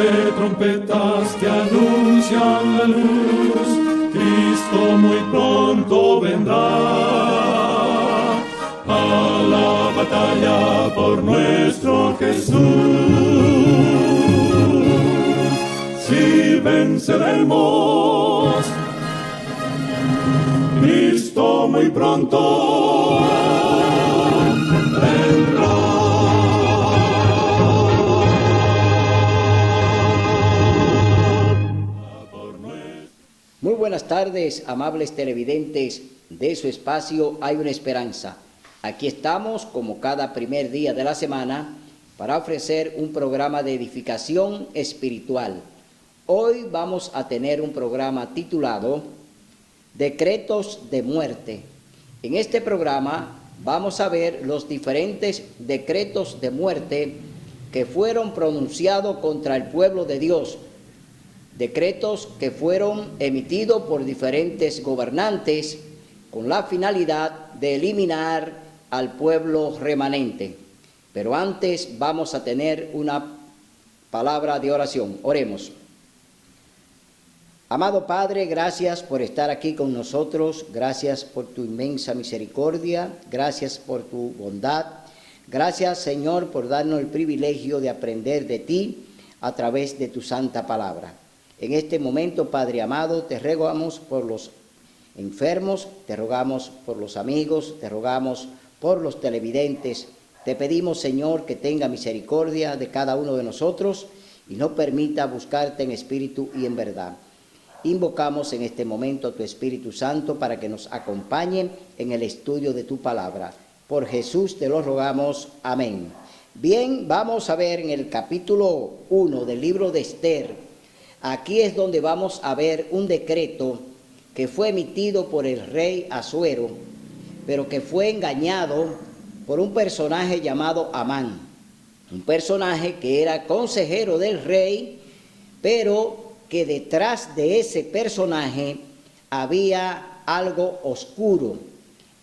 de trompetas que anuncian la luz, Cristo muy pronto vendrá a la batalla por nuestro Jesús. Si venceremos, Cristo muy pronto vendrá. Muy buenas tardes, amables televidentes de su espacio Hay una Esperanza. Aquí estamos, como cada primer día de la semana, para ofrecer un programa de edificación espiritual. Hoy vamos a tener un programa titulado Decretos de Muerte. En este programa vamos a ver los diferentes decretos de muerte que fueron pronunciados contra el pueblo de Dios. Decretos que fueron emitidos por diferentes gobernantes con la finalidad de eliminar al pueblo remanente. Pero antes vamos a tener una palabra de oración. Oremos. Amado Padre, gracias por estar aquí con nosotros, gracias por tu inmensa misericordia, gracias por tu bondad, gracias Señor por darnos el privilegio de aprender de ti a través de tu santa palabra. En este momento, Padre amado, te rogamos por los enfermos, te rogamos por los amigos, te rogamos por los televidentes. Te pedimos, Señor, que tenga misericordia de cada uno de nosotros y no permita buscarte en espíritu y en verdad. Invocamos en este momento a tu Espíritu Santo para que nos acompañe en el estudio de tu palabra. Por Jesús te lo rogamos. Amén. Bien, vamos a ver en el capítulo 1 del libro de Esther. Aquí es donde vamos a ver un decreto que fue emitido por el rey Asuero, pero que fue engañado por un personaje llamado Amán. Un personaje que era consejero del rey, pero que detrás de ese personaje había algo oscuro.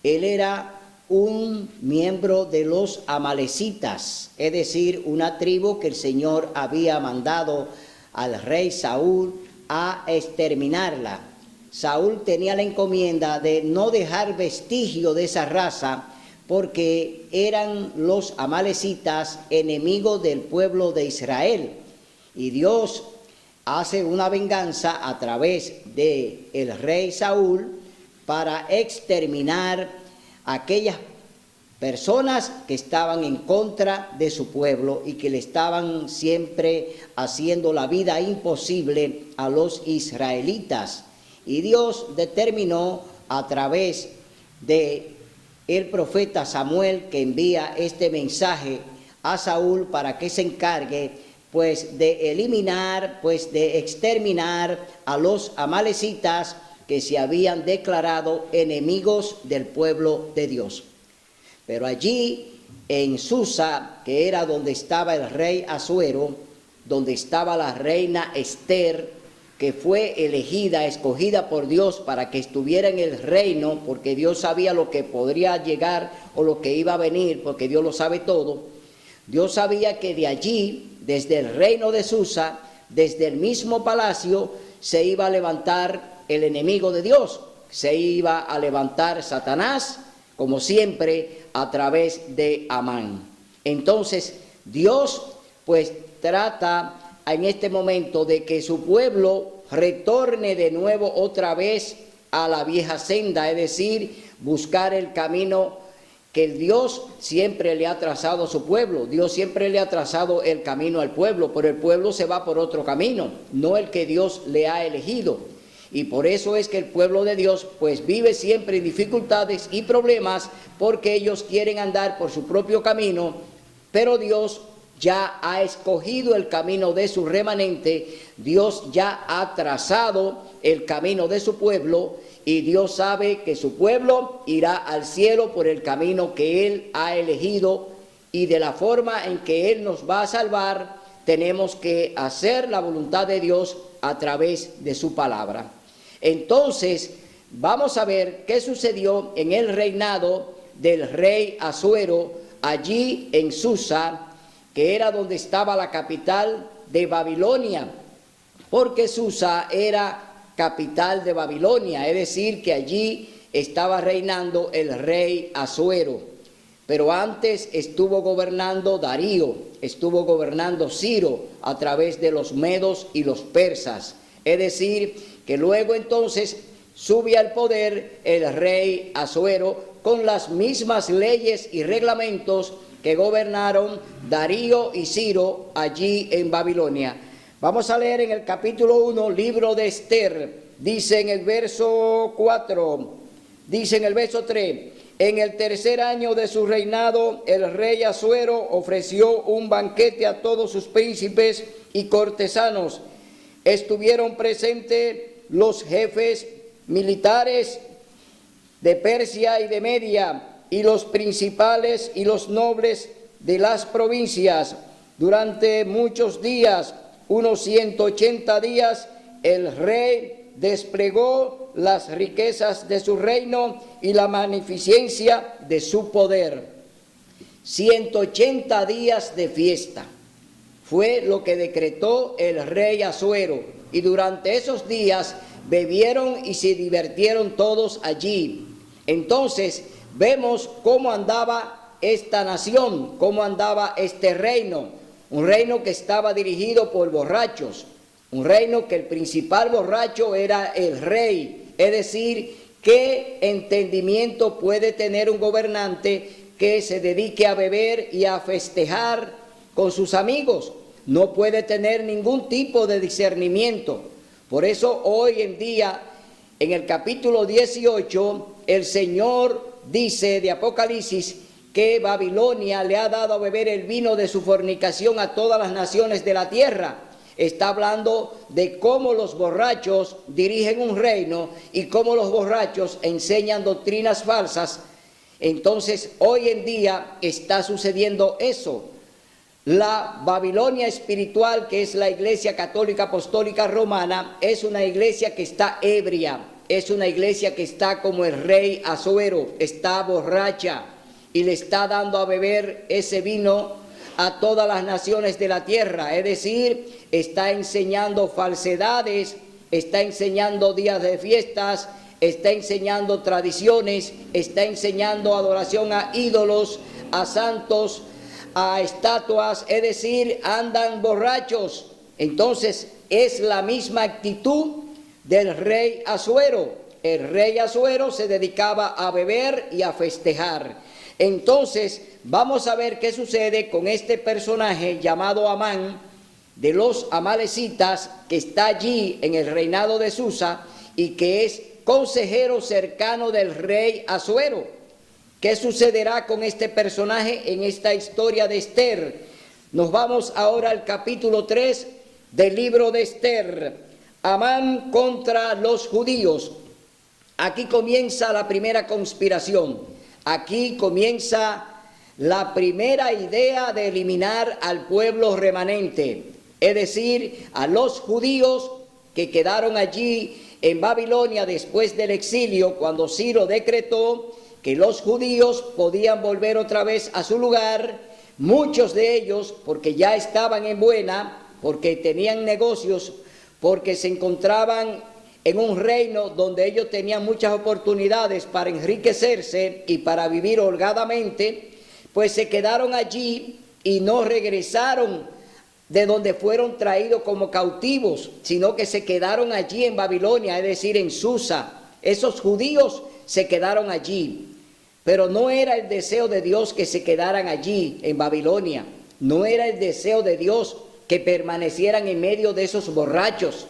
Él era un miembro de los amalecitas, es decir, una tribu que el Señor había mandado al rey Saúl a exterminarla. Saúl tenía la encomienda de no dejar vestigio de esa raza porque eran los amalecitas enemigos del pueblo de Israel. Y Dios hace una venganza a través de el rey Saúl para exterminar a aquellas personas que estaban en contra de su pueblo y que le estaban siempre haciendo la vida imposible a los israelitas. Y Dios determinó a través de el profeta Samuel, que envía este mensaje a Saúl para que se encargue pues de eliminar, pues de exterminar a los amalecitas que se habían declarado enemigos del pueblo de Dios. Pero allí en Susa, que era donde estaba el rey Asuero, donde estaba la reina Esther, que fue elegida, escogida por Dios para que estuviera en el reino, porque Dios sabía lo que podría llegar o lo que iba a venir, porque Dios lo sabe todo. Dios sabía que de allí, desde el reino de Susa, desde el mismo palacio, se iba a levantar el enemigo de Dios, se iba a levantar Satanás, como siempre, a través de Amán. Entonces, Dios pues trata en este momento de que su pueblo retorne de nuevo otra vez a la vieja senda, es decir, buscar el camino que Dios siempre le ha trazado a su pueblo. Dios siempre le ha trazado el camino al pueblo, pero el pueblo se va por otro camino, no el que Dios le ha elegido. Y por eso es que el pueblo de Dios pues vive siempre en dificultades y problemas, porque ellos quieren andar por su propio camino, pero Dios ya ha escogido el camino de su remanente, Dios ya ha trazado el camino de su pueblo, y Dios sabe que su pueblo irá al cielo por el camino que Él ha elegido, y de la forma en que Él nos va a salvar, tenemos que hacer la voluntad de Dios a través de su palabra. Entonces, vamos a ver qué sucedió en el reinado del rey Asuero, allí en Susa, que era donde estaba la capital de Babilonia, porque Susa era capital de Babilonia, es decir, que allí estaba reinando el rey Asuero. Pero antes estuvo gobernando Darío, estuvo gobernando Ciro a través de los medos y los persas. Es decir, que luego entonces sube al poder el rey Asuero con las mismas leyes y reglamentos que gobernaron Darío y Ciro allí en Babilonia. Vamos a leer en el capítulo 1, libro de Esther. Dice en el verso 4, dice en el verso 3, en el tercer año de su reinado, el rey Asuero ofreció un banquete a todos sus príncipes y cortesanos. Estuvieron presentes los jefes militares de Persia y de Media, y los principales y los nobles de las provincias. Durante muchos días, unos 180 días, el rey desplegó las riquezas de su reino y la magnificencia de su poder. 180 días de fiesta fue lo que decretó el rey Asuero, y durante esos días bebieron y se divirtieron todos allí. Entonces vemos cómo andaba esta nación, cómo andaba este reino, un reino que estaba dirigido por borrachos, un reino que el principal borracho era el rey. Es decir, ¿qué entendimiento puede tener un gobernante que se dedique a beber y a festejar con sus amigos? No puede tener ningún tipo de discernimiento. Por eso hoy en día, en el capítulo 18, el Señor dice de Apocalipsis que Babilonia le ha dado a beber el vino de su fornicación a todas las naciones de la tierra. Está hablando de cómo los borrachos dirigen un reino y cómo los borrachos enseñan doctrinas falsas. Entonces, hoy en día está sucediendo eso. La Babilonia espiritual, que es la Iglesia Católica Apostólica Romana, es una iglesia que está ebria, es una iglesia que está como el rey Asuero, está borracha y le está dando a beber ese vino a todas las naciones de la tierra. Es decir, está enseñando falsedades, está enseñando días de fiestas, está enseñando tradiciones, está enseñando adoración a ídolos, a santos, a estatuas, es decir, andan borrachos. Entonces es la misma actitud del rey Asuero. El rey Asuero se dedicaba a beber y a festejar. Entonces vamos a ver qué sucede con este personaje llamado Amán de los amalecitas, que está allí en el reinado de Susa y que es consejero cercano del rey Asuero. ¿Qué sucederá con este personaje en esta historia de Esther? Nos vamos ahora al capítulo 3 del libro de Esther. Amán contra los judíos. Aquí comienza la primera conspiración. Aquí comienza la primera idea de eliminar al pueblo remanente, es decir, a los judíos que quedaron allí en Babilonia después del exilio, cuando Ciro decretó que los judíos podían volver otra vez a su lugar. Muchos de ellos, porque ya estaban en buena, porque tenían negocios, porque se encontraban en un reino donde ellos tenían muchas oportunidades para enriquecerse y para vivir holgadamente, pues se quedaron allí y no regresaron de donde fueron traídos como cautivos, sino que se quedaron allí en Babilonia, es decir, en Susa. Esos judíos se quedaron allí, pero no era el deseo de Dios que se quedaran allí en Babilonia, no era el deseo de Dios que permanecieran en medio de esos borrachos,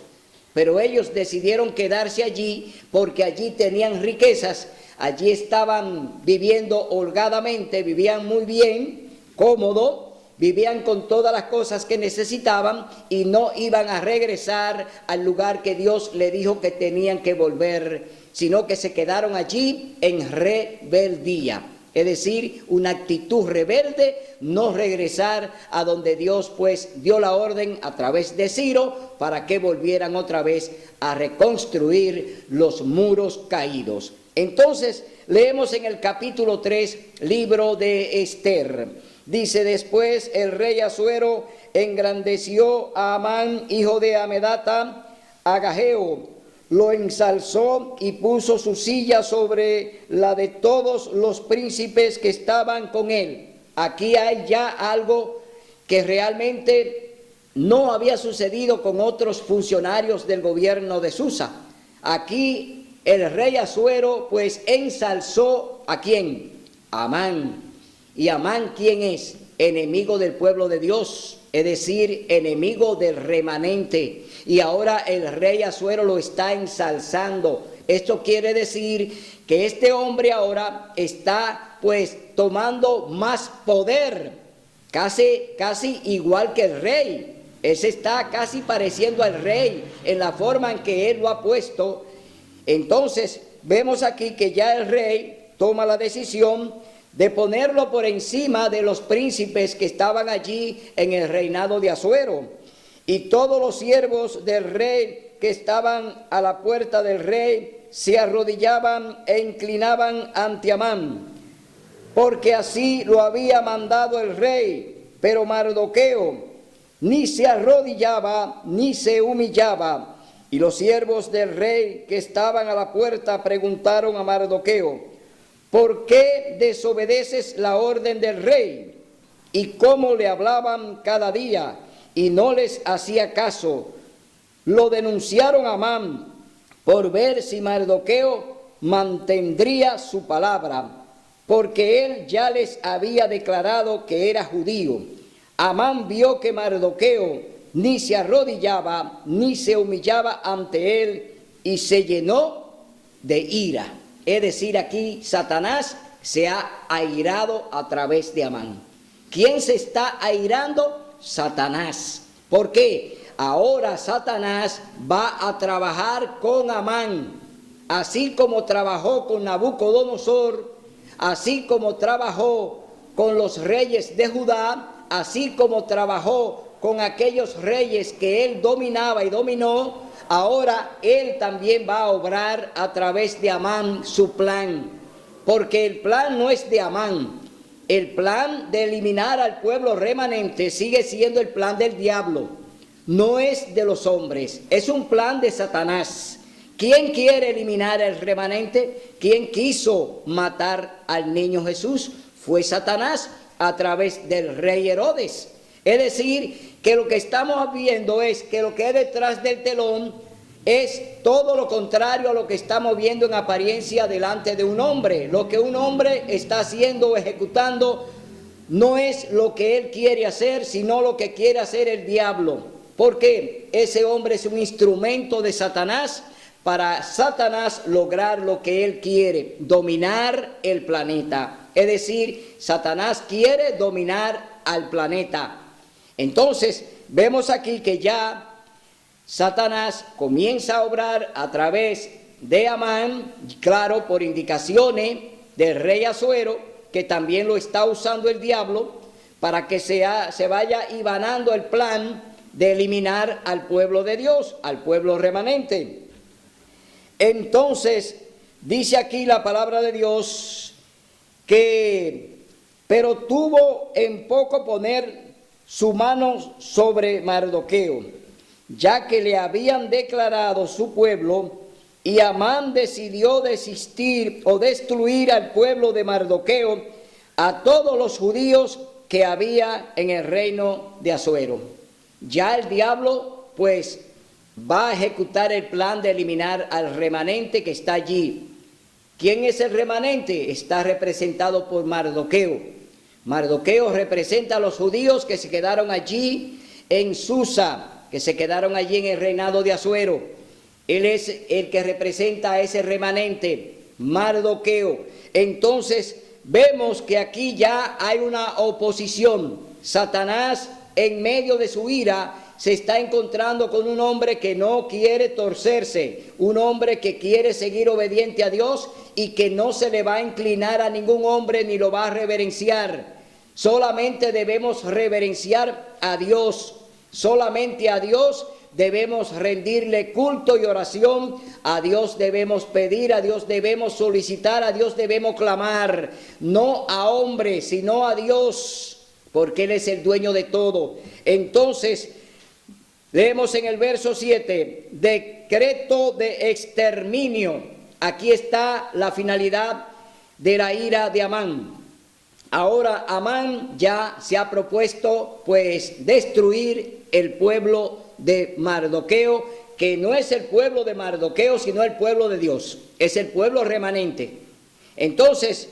pero ellos decidieron quedarse allí porque allí tenían riquezas, allí estaban viviendo holgadamente, vivían muy bien, cómodo, vivían con todas las cosas que necesitaban y no iban a regresar al lugar que Dios le dijo que tenían que volver, sino que se quedaron allí en rebeldía. Es decir, una actitud rebelde, no regresar a donde Dios pues dio la orden a través de Ciro para que volvieran otra vez a reconstruir los muros caídos. Entonces leemos en el capítulo 3, libro de Esther. Dice: después el rey Asuero engrandeció a Amán, hijo de Amedata, Agageo, lo ensalzó y puso su silla sobre la de todos los príncipes que estaban con él. Aquí hay ya algo que realmente no había sucedido con otros funcionarios del gobierno de Susa. Aquí el rey Asuero pues ensalzó ¿a quién? A Amán. ¿Y Amán quién es? Enemigo del pueblo de Dios, es decir, enemigo del remanente. Y ahora el rey Asuero lo está ensalzando. Esto quiere decir que este hombre ahora está pues tomando más poder, casi igual que el rey. Él se está casi pareciendo al rey en la forma en que él lo ha puesto. Entonces vemos aquí que ya el rey toma la decisión de ponerlo por encima de los príncipes que estaban allí en el reinado de Asuero. Y todos los siervos del rey que estaban a la puerta del rey se arrodillaban e inclinaban ante Amán, porque así lo había mandado el rey. Pero Mardoqueo ni se arrodillaba ni se humillaba. Y los siervos del rey que estaban a la puerta preguntaron a Mardoqueo: ¿por qué desobedeces la orden del rey? Y cómo le hablaban cada día y no les hacía caso. Lo denunciaron a Amán por ver si Mardoqueo mantendría su palabra, porque él ya les había declarado que era judío. Amán vio que Mardoqueo ni se arrodillaba ni se humillaba ante él y se llenó de ira. Es decir, aquí Satanás se ha airado a través de Amán. ¿Quién se está airando? Satanás. ¿Por qué? Ahora Satanás va a trabajar con Amán, así como trabajó con Nabucodonosor, así como trabajó con los reyes de Judá, así como trabajó con aquellos reyes que él dominaba y dominó. Ahora él también va a obrar a través de Amán su plan, porque el plan no es de Amán. El plan de eliminar al pueblo remanente sigue siendo el plan del diablo, no es de los hombres, es un plan de Satanás. ¿Quién quiere eliminar al remanente? ¿Quién quiso matar al niño Jesús? Fue Satanás a través del rey Herodes. Es decir, que lo que estamos viendo es que lo que hay detrás del telón es todo lo contrario a lo que estamos viendo en apariencia delante de un hombre. Lo que un hombre está haciendo o ejecutando no es lo que él quiere hacer, sino lo que quiere hacer el diablo. Porque ese hombre es un instrumento de Satanás para Satanás lograr lo que él quiere, dominar el planeta. Es decir, Satanás quiere dominar al planeta. Entonces, vemos aquí que ya Satanás comienza a obrar a través de Amán, claro, por indicaciones del rey Asuero, que también lo está usando el diablo, para que se vaya hilvanando el plan de eliminar al pueblo de Dios, al pueblo remanente. Entonces, dice aquí la palabra de Dios que, pero tuvo en poco poner su mano sobre Mardoqueo, ya que le habían declarado su pueblo, y Amán decidió desistir o destruir al pueblo de Mardoqueo, a todos los judíos que había en el reino de Asuero. Ya el diablo pues va a ejecutar el plan de eliminar al remanente que está allí. ¿Quién es el remanente? Está representado por Mardoqueo. Mardoqueo representa a los judíos que se quedaron allí en Susa, que se quedaron allí en el reinado de Asuero. Él es el que representa a ese remanente, Mardoqueo. Entonces vemos que aquí ya hay una oposición. Satanás, en medio de su ira, se está encontrando con un hombre que no quiere torcerse, un hombre que quiere seguir obediente a Dios y que no se le va a inclinar a ningún hombre ni lo va a reverenciar. Solamente debemos reverenciar a Dios, solamente a Dios debemos rendirle culto y oración, a Dios debemos pedir, a Dios debemos solicitar, a Dios debemos clamar, no a hombres, sino a Dios. porque Él es el dueño de todo. Entonces, leemos en el verso 7, decreto de exterminio. Aquí está la finalidad de la ira de Amán. Ahora Amán ya se ha propuesto pues destruir el pueblo de Mardoqueo, que no es el pueblo de Mardoqueo, sino el pueblo de Dios, es el pueblo remanente. Entonces,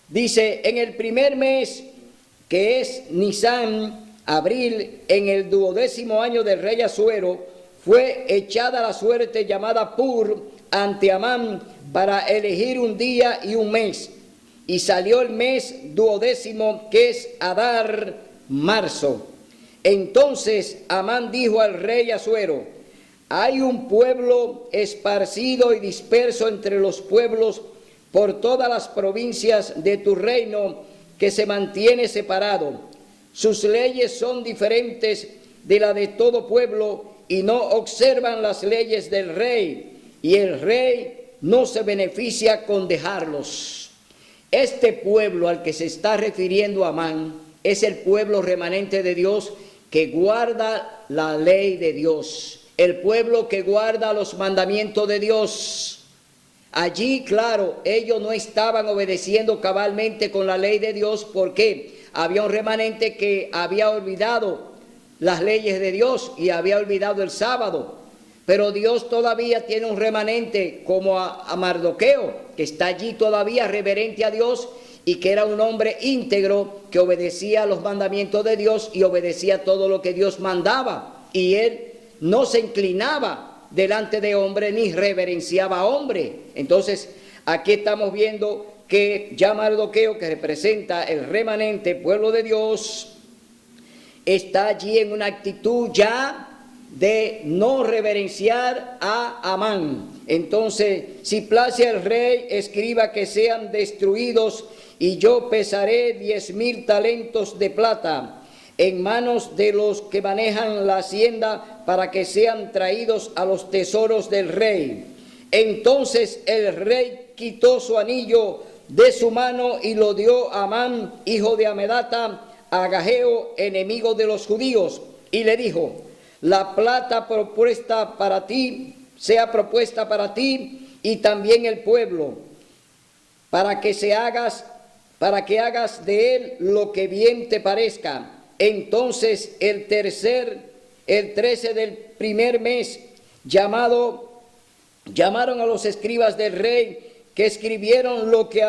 dice, en el primer mes, que es Nisán, abril, en el 12º año del rey Asuero, fue echada la suerte llamada Pur ante Amán para elegir un día y un mes. Y salió el mes 12º, que es Adar, marzo. Entonces Amán dijo al rey Asuero: hay un pueblo esparcido y disperso entre los pueblos por todas las provincias de tu reino, que se mantiene separado. Sus leyes son diferentes de la de todo pueblo y no observan las leyes del rey, y el rey no se beneficia con dejarlos. Este pueblo al que se está refiriendo Amán es el pueblo remanente de Dios que guarda la ley de Dios, el pueblo que guarda los mandamientos de Dios. Allí, claro, ellos no estaban obedeciendo cabalmente con la ley de Dios porque había un remanente que había olvidado las leyes de Dios y había olvidado el sábado. Pero Dios todavía tiene un remanente como a Mardoqueo, que está allí todavía reverente a Dios y que era un hombre íntegro que obedecía los mandamientos de Dios y obedecía todo lo que Dios mandaba. Y él no se inclinaba delante de hombre ni reverenciaba a hombre. Entonces, aquí estamos viendo que ya Mardoqueo, que representa el remanente pueblo de Dios, está allí en una actitud ya de no reverenciar a Amán. Entonces, si place al rey, escriba que sean destruidos, y yo pesaré 10,000 talentos de plata en manos de los que manejan la hacienda para que sean traídos a los tesoros del rey. Entonces el rey quitó su anillo de su mano y lo dio a Amán, hijo de Amedata, a Agageo, enemigo de los judíos, y le dijo: la plata propuesta para ti sea propuesta para ti y también el pueblo, para que hagas de él lo que bien te parezca. Entonces el 13 del primer mes llamaron a los escribas del rey, que escribieron lo que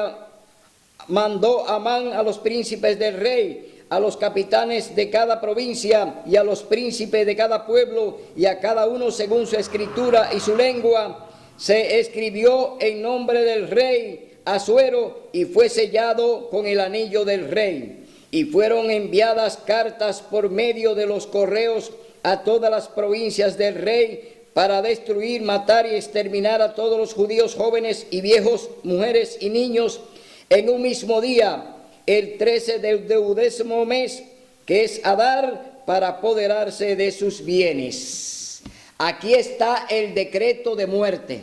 mandó Amán a los príncipes del rey, a los capitanes de cada provincia y a los príncipes de cada pueblo, y a cada uno según su escritura y su lengua. Se escribió en nombre del rey Asuero y fue sellado con el anillo del rey. Y fueron enviadas cartas por medio de los correos a todas las provincias del rey para destruir, matar y exterminar a todos los judíos, jóvenes y viejos, mujeres y niños, en un mismo día, el 13 del 12º mes, que es Adar, para apoderarse de sus bienes. Aquí está el decreto de muerte.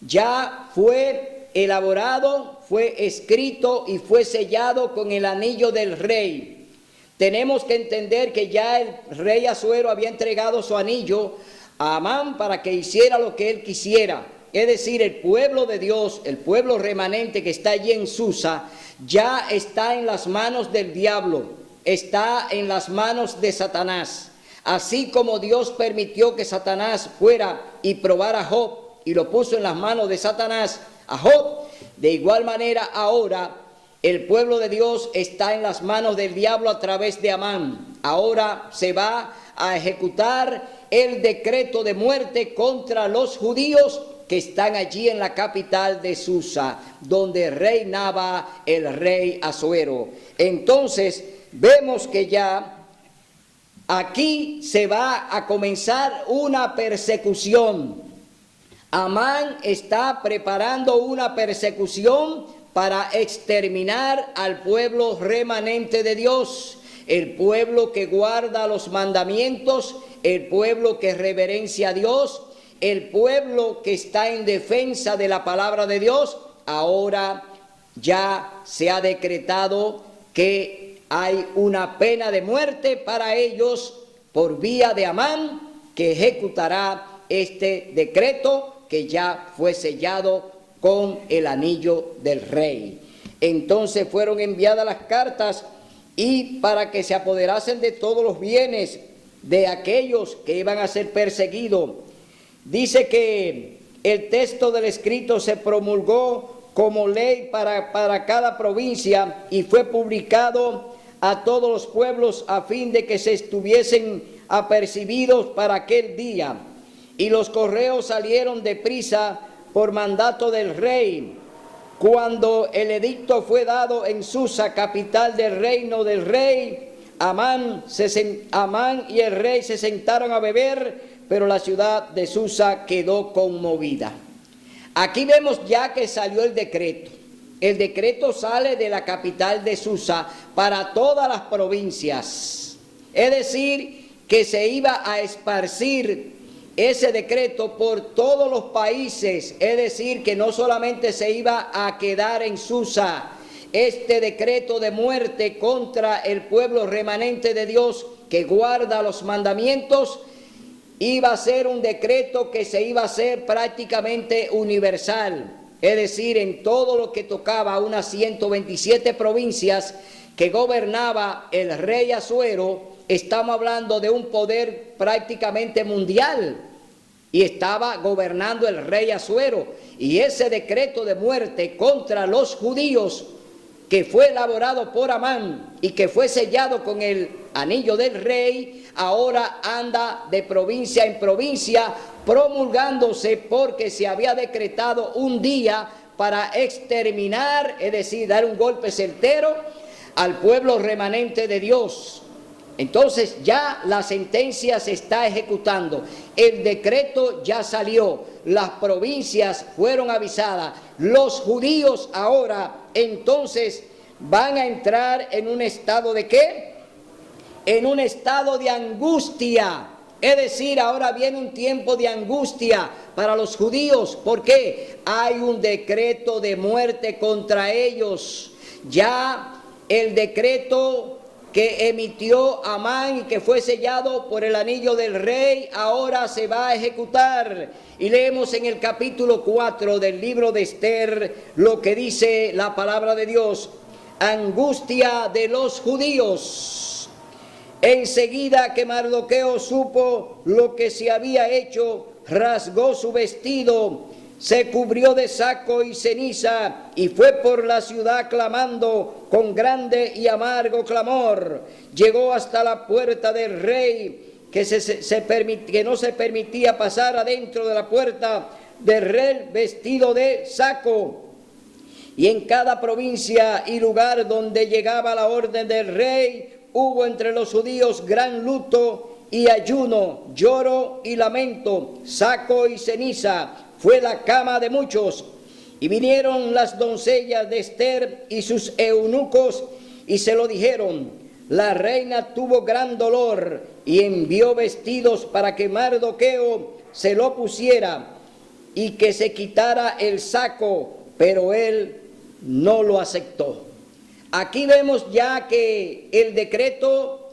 Ya fue elaborado, fue escrito y fue sellado con el anillo del rey. Tenemos que entender que ya el rey Asuero había entregado su anillo a Amán para que hiciera lo que él quisiera. Es decir, el pueblo de Dios, el pueblo remanente que está allí en Susa, ya está en las manos del diablo, está en las manos de Satanás. Así como Dios permitió que Satanás fuera y probara a Job y lo puso en las manos de Satanás a Job, de igual manera ahora el pueblo de Dios está en las manos del diablo a través de Amán. Ahora se va a ejecutar el decreto de muerte contra los judíos que están allí en la capital de Susa, donde reinaba el rey Asuero. Entonces vemos que ya aquí se va a comenzar una persecución. Amán está preparando una persecución para exterminar al pueblo remanente de Dios, el pueblo que guarda los mandamientos, el pueblo que reverencia a Dios, el pueblo que está en defensa de la palabra de Dios. Ahora ya se ha decretado que hay una pena de muerte para ellos por vía de Amán, que ejecutará este decreto que ya fue sellado con el anillo del rey. Entonces fueron enviadas las cartas y para que se apoderasen de todos los bienes de aquellos que iban a ser perseguidos. Dice que el texto del escrito se promulgó como ley para cada provincia y fue publicado a todos los pueblos a fin de que se estuviesen apercibidos para aquel día. Y los correos salieron deprisa por mandato del rey. Cuando el edicto fue dado en Susa, capital del reino del rey, Amán y el rey se sentaron a beber, pero la ciudad de Susa quedó conmovida. Aquí vemos ya que salió el decreto. El decreto sale de la capital de Susa para todas las provincias. Es decir, que se iba a esparcir ese decreto por todos los países. Es decir, que no solamente se iba a quedar en Susa. Este decreto de muerte contra el pueblo remanente de Dios que guarda los mandamientos iba a ser un decreto que se iba a hacer prácticamente universal, es decir, en todo lo que tocaba a unas 127 provincias que gobernaba el rey Asuero. Estamos hablando de un poder prácticamente mundial y estaba gobernando el rey Asuero, y ese decreto de muerte contra los judíos que fue elaborado por Amán y que fue sellado con el anillo del rey, ahora anda de provincia en provincia promulgándose, porque se había decretado un día para exterminar, es decir, dar un golpe certero al pueblo remanente de Dios. Entonces ya la sentencia se está ejecutando, el decreto ya salió, las provincias fueron avisadas, los judíos ahora entonces van a entrar en un estado de ¿qué? En un estado de angustia. Es decir, ahora viene un tiempo de angustia para los judíos. ¿Por qué? Hay un decreto de muerte contra ellos. Ya el decreto que emitió Amán y que fue sellado por el anillo del rey, ahora se va a ejecutar. Y leemos en el capítulo 4 del libro de Esther lo que dice la palabra de Dios. Angustia de los judíos. Enseguida que Mardoqueo supo lo que se había hecho, rasgó su vestido, se cubrió de saco y ceniza y fue por la ciudad clamando con grande y amargo clamor. Llegó hasta la puerta del rey, que no se permitía pasar adentro de la puerta del rey vestido de saco. Y en cada provincia y lugar donde llegaba la orden del rey, hubo entre los judíos gran luto y ayuno, lloro y lamento, saco y ceniza. Fue la cama de muchos. Y vinieron las doncellas de Esther y sus eunucos y se lo dijeron. La reina tuvo gran dolor y envió vestidos para que Mardoqueo se lo pusiera y que se quitara el saco, pero él no lo aceptó. Aquí vemos ya que el decreto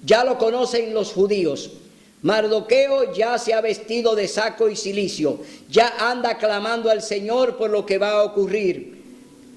ya lo conocen los judíos. Mardoqueo ya se ha vestido de saco y cilicio, ya anda clamando al Señor por lo que va a ocurrir.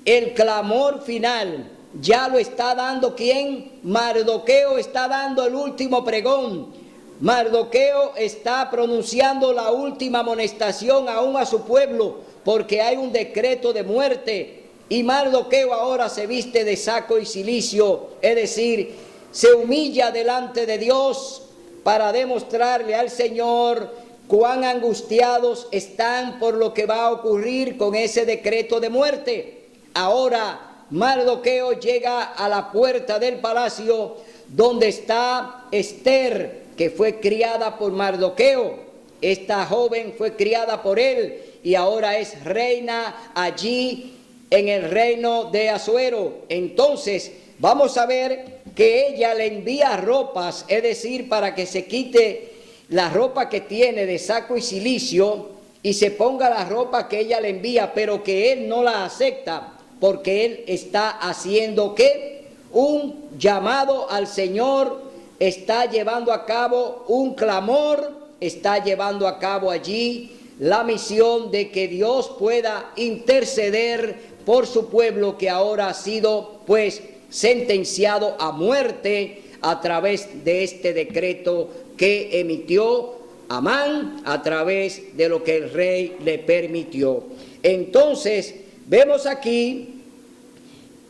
El clamor final ya lo está dando ¿quién? Mardoqueo está dando el último pregón. Mardoqueo está pronunciando la última amonestación aún a su pueblo, porque hay un decreto de muerte. Y Mardoqueo ahora se viste de saco y cilicio, es decir, se humilla delante de Dios para demostrarle al Señor cuán angustiados están por lo que va a ocurrir con ese decreto de muerte. Ahora Mardoqueo llega a la puerta del palacio donde está Esther, que fue criada por Mardoqueo. Esta joven fue criada por él y ahora es reina allí en el reino de Asuero. Entonces vamos a ver que ella le envía ropas, es decir, para que se quite la ropa que tiene de saco y cilicio y se ponga la ropa que ella le envía, pero que él no la acepta, porque él está haciendo ¿qué? un llamado al Señor, está llevando a cabo un clamor, está llevando a cabo allí la misión de que Dios pueda interceder por su pueblo que ahora ha sido pues sentenciado a muerte a través de este decreto que emitió Amán a través de lo que el rey le permitió. Entonces vemos aquí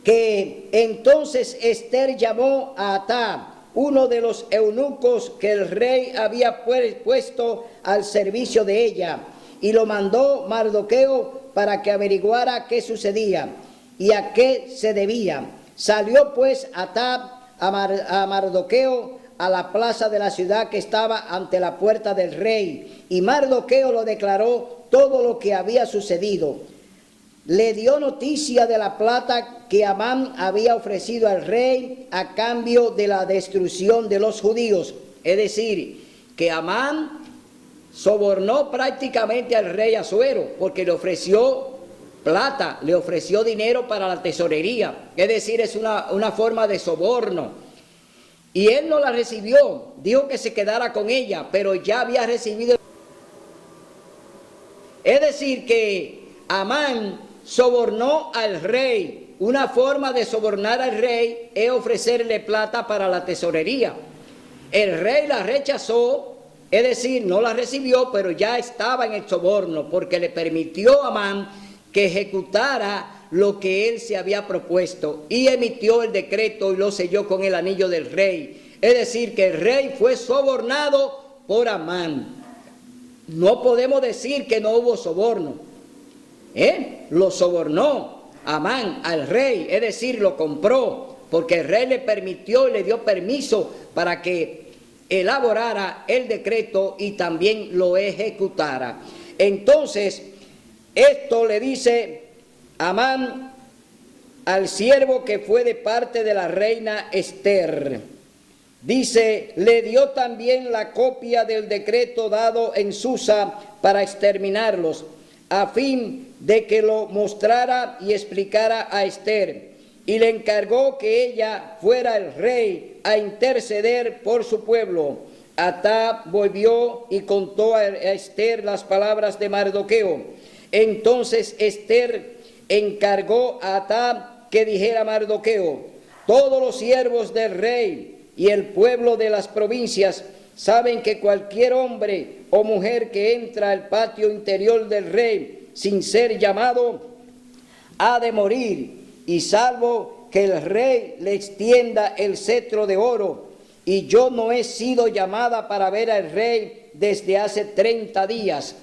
que entonces Esther llamó a Atá, uno de los eunucos que el rey había puesto al servicio de ella, y lo mandó Mardoqueo para que averiguara qué sucedía y a qué se debía. Salió pues Atá a Mardoqueo a la plaza de la ciudad que estaba ante la puerta del rey, y Mardoqueo lo declaró todo lo que había sucedido. Le dio noticia de la plata que Amán había ofrecido al rey a cambio de la destrucción de los judíos. Es decir, que Amán sobornó prácticamente al rey Asuero, porque le ofreció plata, le ofreció dinero para la tesorería. Es decir, es una forma de soborno. Y él no la recibió, dijo que se quedara con ella, pero ya había recibido. Es decir, que Amán sobornó al rey. Una forma de sobornar al rey es ofrecerle plata para la tesorería. El rey la rechazó, es decir, no la recibió, pero ya estaba en el soborno, porque le permitió a Amán que ejecutara lo que él se había propuesto, y emitió el decreto y lo selló con el anillo del rey. Es decir, que el rey fue sobornado por Amán. No podemos decir que no hubo soborno. Lo sobornó Amán al rey, es decir, lo compró, porque el rey le permitió y le dio permiso para que elaborara el decreto y también lo ejecutara. Entonces, esto le dice Amán al siervo que fue de parte de la reina Esther. Dice, le dio también la copia del decreto dado en Susa para exterminarlos, a fin de que lo mostrara y explicara a Esther, y le encargó que ella fuera al rey a interceder por su pueblo. Atá volvió y contó a Esther las palabras de Mardoqueo. Entonces Esther encargó a Atá que dijera a Mardoqueo: todos los siervos del rey y el pueblo de las provincias saben que cualquier hombre o mujer que entra al patio interior del rey sin ser llamado ha de morir, y salvo que el rey le extienda el cetro de oro, y yo no he sido llamada para ver al rey desde hace 30 días.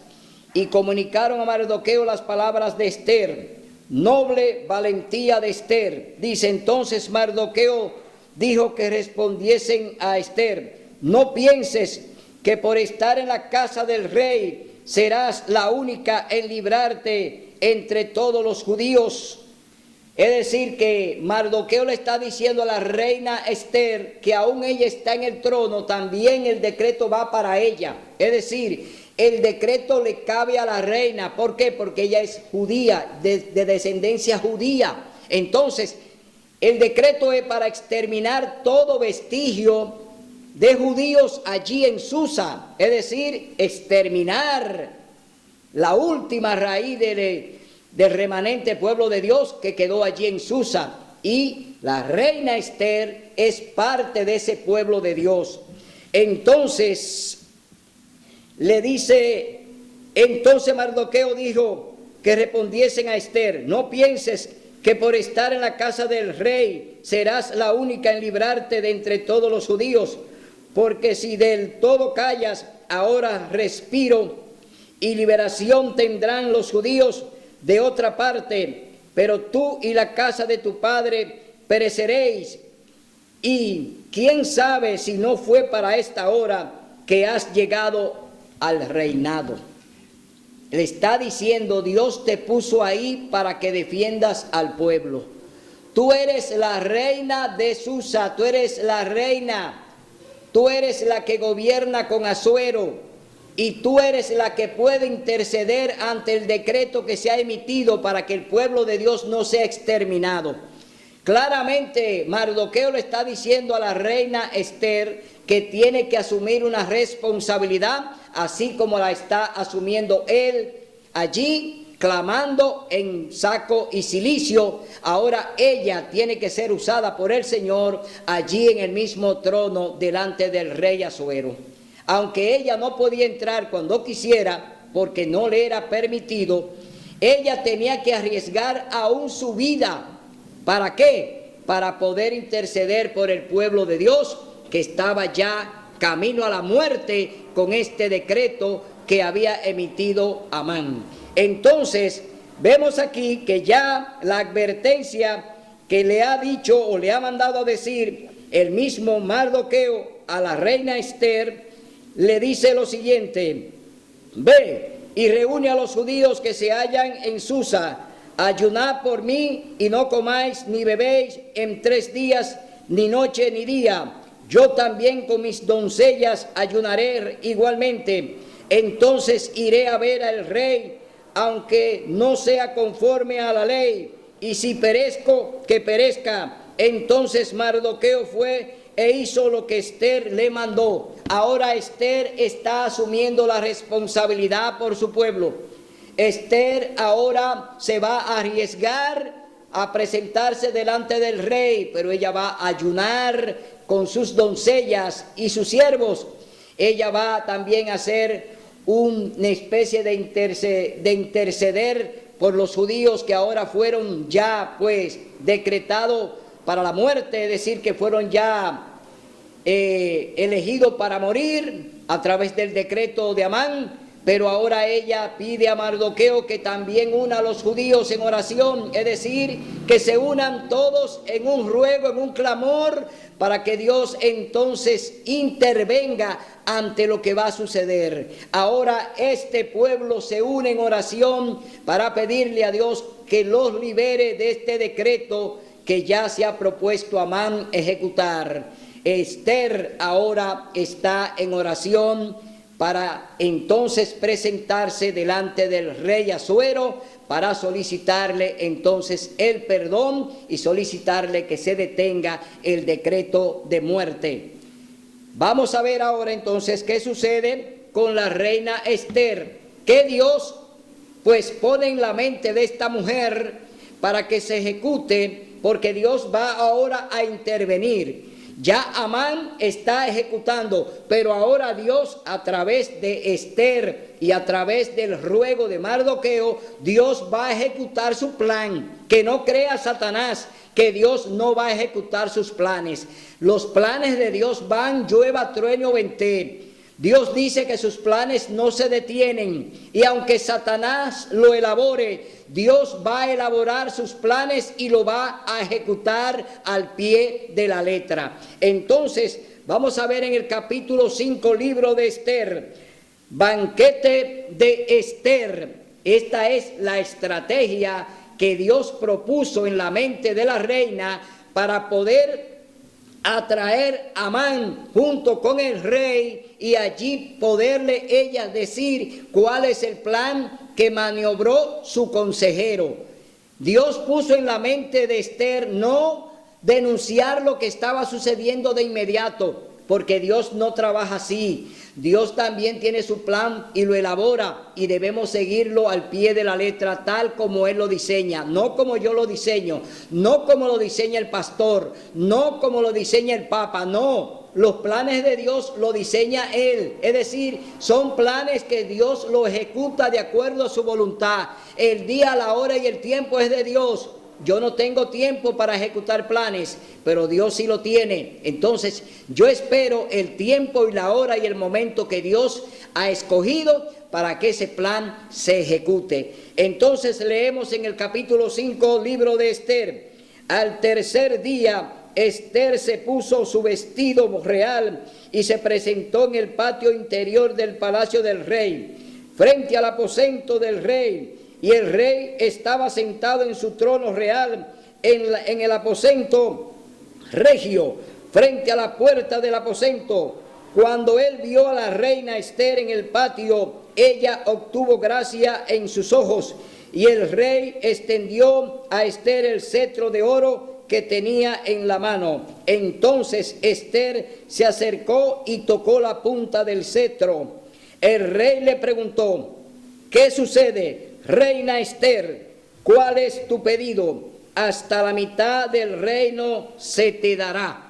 Y comunicaron a Mardoqueo las palabras de Esther, noble valentía de Esther. Dice entonces Mardoqueo, dijo que respondiesen a Esther: no pienses que por estar en la casa del rey serás la única en librarte entre todos los judíos. Es decir, que Mardoqueo le está diciendo a la reina Esther que aún ella está en el trono, también el decreto va para ella. Es decir, el decreto le cabe a la reina. ¿Por qué? Porque ella es judía, de descendencia judía. Entonces, el decreto es para exterminar todo vestigio de judíos allí en Susa, es decir, exterminar la última raíz del remanente pueblo de Dios que quedó allí en Susa. Y la reina Esther es parte de ese pueblo de Dios. Entonces, le dice, entonces Mardoqueo dijo que respondiesen a Esther: no pienses que por estar en la casa del rey serás la única en librarte de entre todos los judíos, porque si del todo callas, ahora respiro y liberación tendrán los judíos de otra parte, pero tú y la casa de tu padre pereceréis. Y quién sabe si no fue para esta hora que has llegado al reinado. Le está diciendo, Dios te puso ahí para que defiendas al pueblo. Tú eres la reina de Susa, tú eres la reina. Tú eres la que gobierna con Asuero, y tú eres la que puede interceder ante el decreto que se ha emitido para que el pueblo de Dios no sea exterminado. Claramente Mardoqueo le está diciendo a la reina Esther que tiene que asumir una responsabilidad, así como la está asumiendo él allí, clamando en saco y cilicio. Ahora ella tiene que ser usada por el Señor allí en el mismo trono delante del rey Asuero. Aunque ella no podía entrar cuando quisiera, porque no le era permitido, ella tenía que arriesgar aún su vida. ¿Para qué? Para poder interceder por el pueblo de Dios que estaba ya camino a la muerte con este decreto que había emitido Amán. Entonces, vemos aquí que ya la advertencia que le ha dicho o le ha mandado a decir el mismo Mardoqueo a la reina Esther, le dice lo siguiente: ve y reúne a los judíos que se hallan en Susa, ayunad por mí y no comáis ni bebéis en 3 días, ni noche ni día. Yo también con mis doncellas ayunaré igualmente. Entonces iré a ver al rey, aunque no sea conforme a la ley, y si perezco, que perezca. Entonces Mardoqueo fue e hizo lo que Esther le mandó. Ahora Esther está asumiendo la responsabilidad por su pueblo. Esther ahora se va a arriesgar a presentarse delante del rey, pero ella va a ayunar con sus doncellas y sus siervos. Ella va también a hacer una especie de interceder por los judíos que ahora fueron ya pues decretados para la muerte, es decir, que fueron ya elegidos para morir a través del decreto de Amán. Pero ahora ella pide a Mardoqueo que también una a los judíos en oración, es decir, que se unan todos en un ruego, en un clamor, para que Dios entonces intervenga ante lo que va a suceder. Ahora este pueblo se une en oración para pedirle a Dios que los libere de este decreto que ya se ha propuesto Amán ejecutar. Esther ahora está en oración para entonces presentarse delante del rey Asuero para solicitarle entonces el perdón y solicitarle que se detenga el decreto de muerte. Vamos a ver ahora entonces qué sucede con la reina Esther, que Dios pues pone en la mente de esta mujer para que se ejecute, porque Dios va ahora a intervenir. Ya Amán está ejecutando, pero ahora Dios a través de Esther y a través del ruego de Mardoqueo, Dios va a ejecutar su plan. Que no crea Satanás que Dios no va a ejecutar sus planes. Los planes de Dios van, llueva, truene o ventee. Dios dice que sus planes no se detienen, y aunque Satanás lo elabore, Dios va a elaborar sus planes y lo va a ejecutar al pie de la letra. Entonces, vamos a ver en el capítulo 5, libro de Esther, banquete de Esther. Esta es la estrategia que Dios propuso en la mente de la reina para poder atraer a Amán junto con el rey y allí poderle ella decir cuál es el plan que maniobró su consejero. Dios puso en la mente de Esther no denunciar lo que estaba sucediendo de inmediato, porque Dios no trabaja así. Dios también tiene su plan y lo elabora, y debemos seguirlo al pie de la letra tal como Él lo diseña, no como yo lo diseño, no como lo diseña el pastor, no como lo diseña el papa, no. Los planes de Dios lo diseña Él, es decir, son planes que Dios lo ejecuta de acuerdo a su voluntad. El día, la hora y el tiempo es de Dios. Yo no tengo tiempo para ejecutar planes, pero Dios sí lo tiene. Entonces, yo espero el tiempo y la hora y el momento que Dios ha escogido para que ese plan se ejecute. Entonces, leemos en el capítulo 5, libro de Esther. Al tercer día, Esther se puso su vestido real y se presentó en el patio interior del palacio del rey, frente al aposento del rey. Y el rey estaba sentado en su trono real en el aposento regio, frente a la puerta del aposento. Cuando él vio a la reina Esther en el patio, ella obtuvo gracia en sus ojos. Y el rey extendió a Esther el cetro de oro que tenía en la mano. Entonces Esther se acercó y tocó la punta del cetro. El rey le preguntó: ¿qué sucede, reina Esther? ¿Cuál es tu pedido? Hasta la mitad del reino se te dará.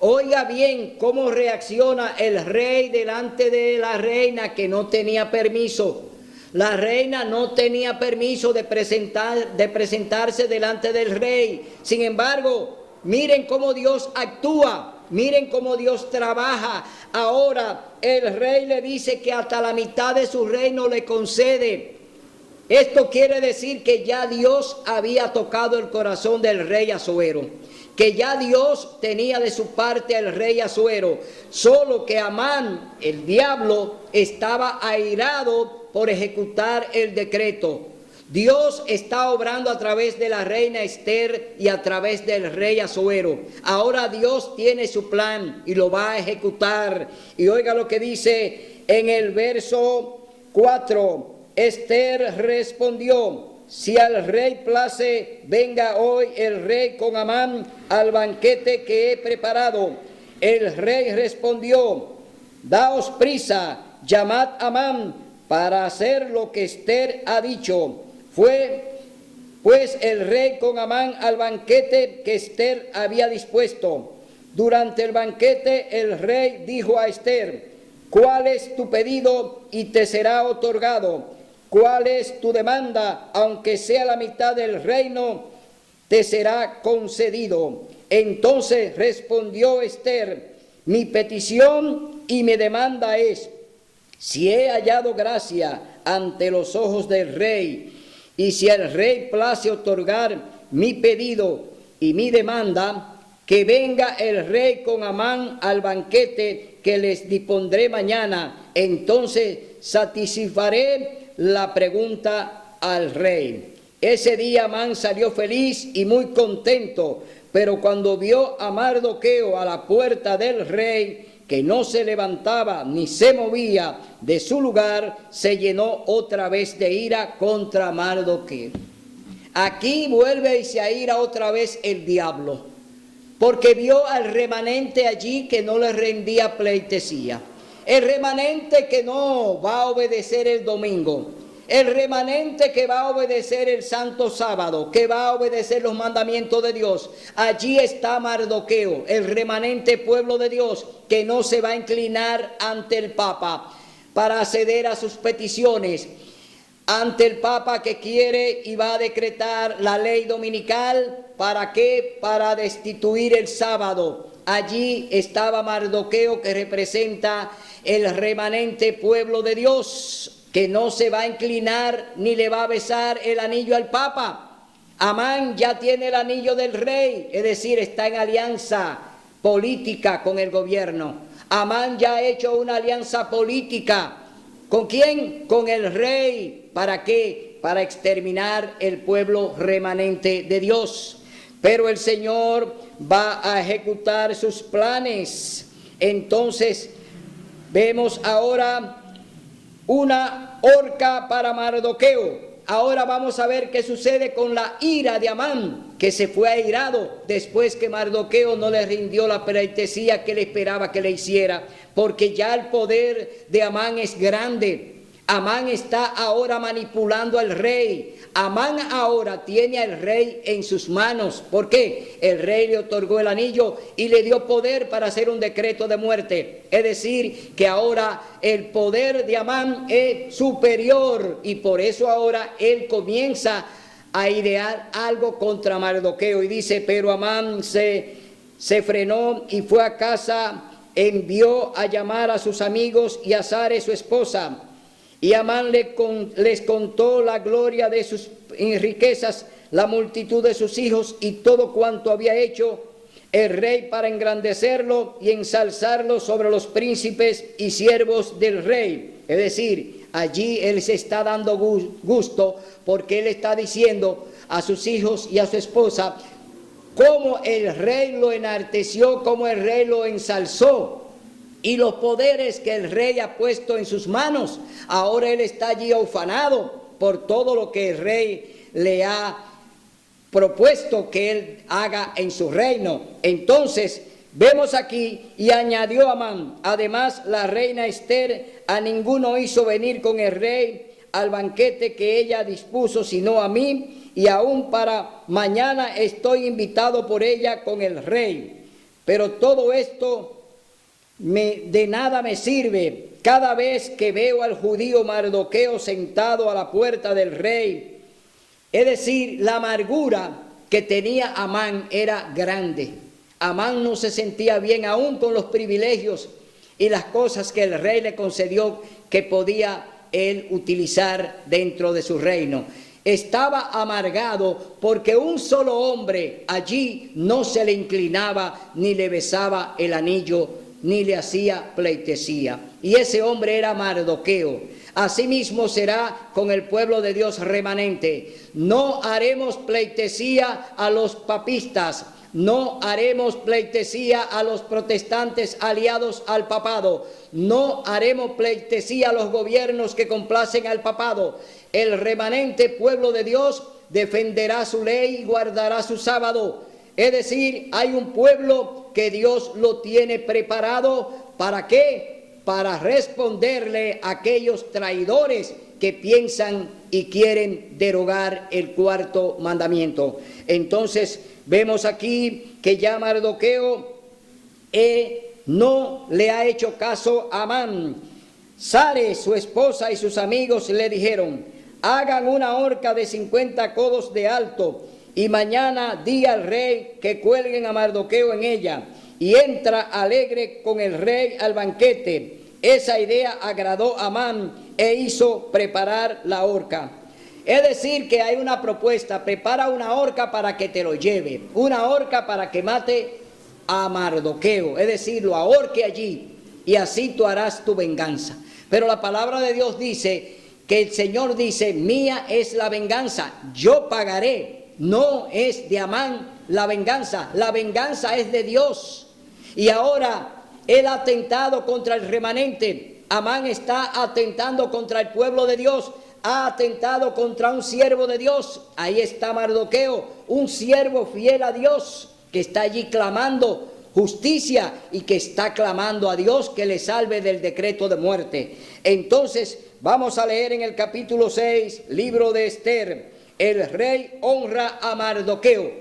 Oiga bien cómo reacciona el rey delante de la reina, que no tenía permiso. La reina no tenía permiso de presentarse delante del rey. Sin embargo, miren cómo Dios actúa, miren cómo Dios trabaja. Ahora el rey le dice que hasta la mitad de su reino le concede. Esto quiere decir que ya Dios había tocado el corazón del rey Asuero, que ya Dios tenía de su parte al rey Asuero, solo que Amán, el diablo, estaba airado por ejecutar el decreto. Dios está obrando a través de la reina Esther y a través del rey Asuero. Ahora Dios tiene su plan y lo va a ejecutar. Y oiga lo que dice en el verso 4. Esther respondió: si al rey place, venga hoy el rey con Amán al banquete que he preparado. El rey respondió: daos prisa, llamad a Amán para hacer lo que Esther ha dicho. Fue pues el rey con Amán al banquete que Esther había dispuesto. Durante el banquete el rey dijo a Esther: ¿cuál es tu pedido? Y te será otorgado. ¿Cuál es tu demanda? Aunque sea la mitad del reino, te será concedido. Entonces respondió Esther: mi petición y mi demanda es: si he hallado gracia ante los ojos del rey, y si al rey place otorgar mi pedido y mi demanda, que venga el rey con Amán al banquete que les dispondré mañana. Entonces satisfaré la pregunta al rey. Ese día Amán salió feliz y muy contento, pero cuando vio a Mardoqueo a la puerta del rey, que no se levantaba ni se movía de su lugar, se llenó otra vez de ira contra Mardoqueo. Aquí vuelve y se aira otra vez el diablo, porque vio al remanente allí que no le rendía pleitesía. El remanente que no va a obedecer el domingo, el remanente que va a obedecer el santo sábado, que va a obedecer los mandamientos de Dios. Allí está Mardoqueo, el remanente pueblo de Dios, que no se va a inclinar ante el Papa para acceder a sus peticiones. Ante el Papa que quiere y va a decretar la ley dominical. ¿Para qué? Para destituir el sábado. Allí estaba Mardoqueo, que representa el remanente pueblo de Dios, que no se va a inclinar ni le va a besar el anillo al Papa. Amán ya tiene el anillo del rey, es decir, está en alianza política con el gobierno. Amán ya ha hecho una alianza política. ¿Con quién? Con el rey. ¿Para qué? Para exterminar el pueblo remanente de Dios. Pero el Señor va a ejecutar sus planes. Entonces, vemos ahora una horca para Mardoqueo. Ahora vamos a ver qué sucede con la ira de Amán, que se fue airado después que Mardoqueo no le rindió la pleitesía que le esperaba que le hiciera, porque ya el poder de Amán es grande. Amán está ahora manipulando al rey. Amán ahora tiene al rey en sus manos. ¿Por qué? El rey le otorgó el anillo y le dio poder para hacer un decreto de muerte. Es decir, que ahora el poder de Amán es superior y por eso ahora él comienza a idear algo contra Mardoqueo. Y dice: pero Amán se frenó y fue a casa, envió a llamar a sus amigos y a Sare su esposa. Y Amán les contó la gloria de sus riquezas, la multitud de sus hijos y todo cuanto había hecho el rey para engrandecerlo y ensalzarlo sobre los príncipes y siervos del rey. Es decir, allí él se está dando gusto, porque él está diciendo a sus hijos y a su esposa cómo el rey lo enalteció, cómo el rey lo ensalzó. Y los poderes que el rey ha puesto en sus manos, ahora él está allí ufanado por todo lo que el rey le ha propuesto que él haga en su reino. Entonces, vemos aquí, y añadió Amán, además la reina Ester a ninguno hizo venir con el rey al banquete que ella dispuso, sino a mí, y aún para mañana estoy invitado por ella con el rey. Pero todo esto de nada me sirve cada vez que veo al judío Mardoqueo sentado a la puerta del rey. Es decir, la amargura que tenía Amán era grande. Amán no se sentía bien aún con los privilegios y las cosas que el rey le concedió que podía él utilizar dentro de su reino. Estaba amargado porque un solo hombre allí no se le inclinaba, ni le besaba el anillo, ni le hacía pleitesía. Y ese hombre era Mardoqueo. Asimismo será con el pueblo de Dios remanente. No haremos pleitesía a los papistas, no haremos pleitesía a los protestantes aliados al papado, no haremos pleitesía a los gobiernos que complacen al papado. El remanente pueblo de Dios defenderá su ley y guardará su sábado. Es decir, hay un pueblo que Dios lo tiene preparado. ¿Para qué? Para responderle a aquellos traidores que piensan y quieren derogar el cuarto mandamiento. Entonces, vemos aquí que ya Mardoqueo no le ha hecho caso a Amán. Sare, su esposa y sus amigos le dijeron: hagan una horca de 50 codos de alto y mañana di al rey que cuelguen a Mardoqueo en ella, y entra alegre con el rey al banquete. Esa idea agradó a Amán e hizo preparar la horca. Es decir, que hay una propuesta: prepara una horca para que te lo lleve, una horca para que mate a Mardoqueo, es decir, lo ahorque allí, y así tú harás tu venganza. Pero la palabra de Dios dice que el Señor dice: mía es la venganza, yo pagaré. No es de Amán la venganza es de Dios. Y ahora él ha atentado contra el remanente. Amán está atentando contra el pueblo de Dios, ha atentado contra un siervo de Dios. Ahí está Mardoqueo, un siervo fiel a Dios, que está allí clamando justicia y que está clamando a Dios que le salve del decreto de muerte. Entonces vamos a leer en el capítulo 6, libro de Ester. El rey honra a Mardoqueo.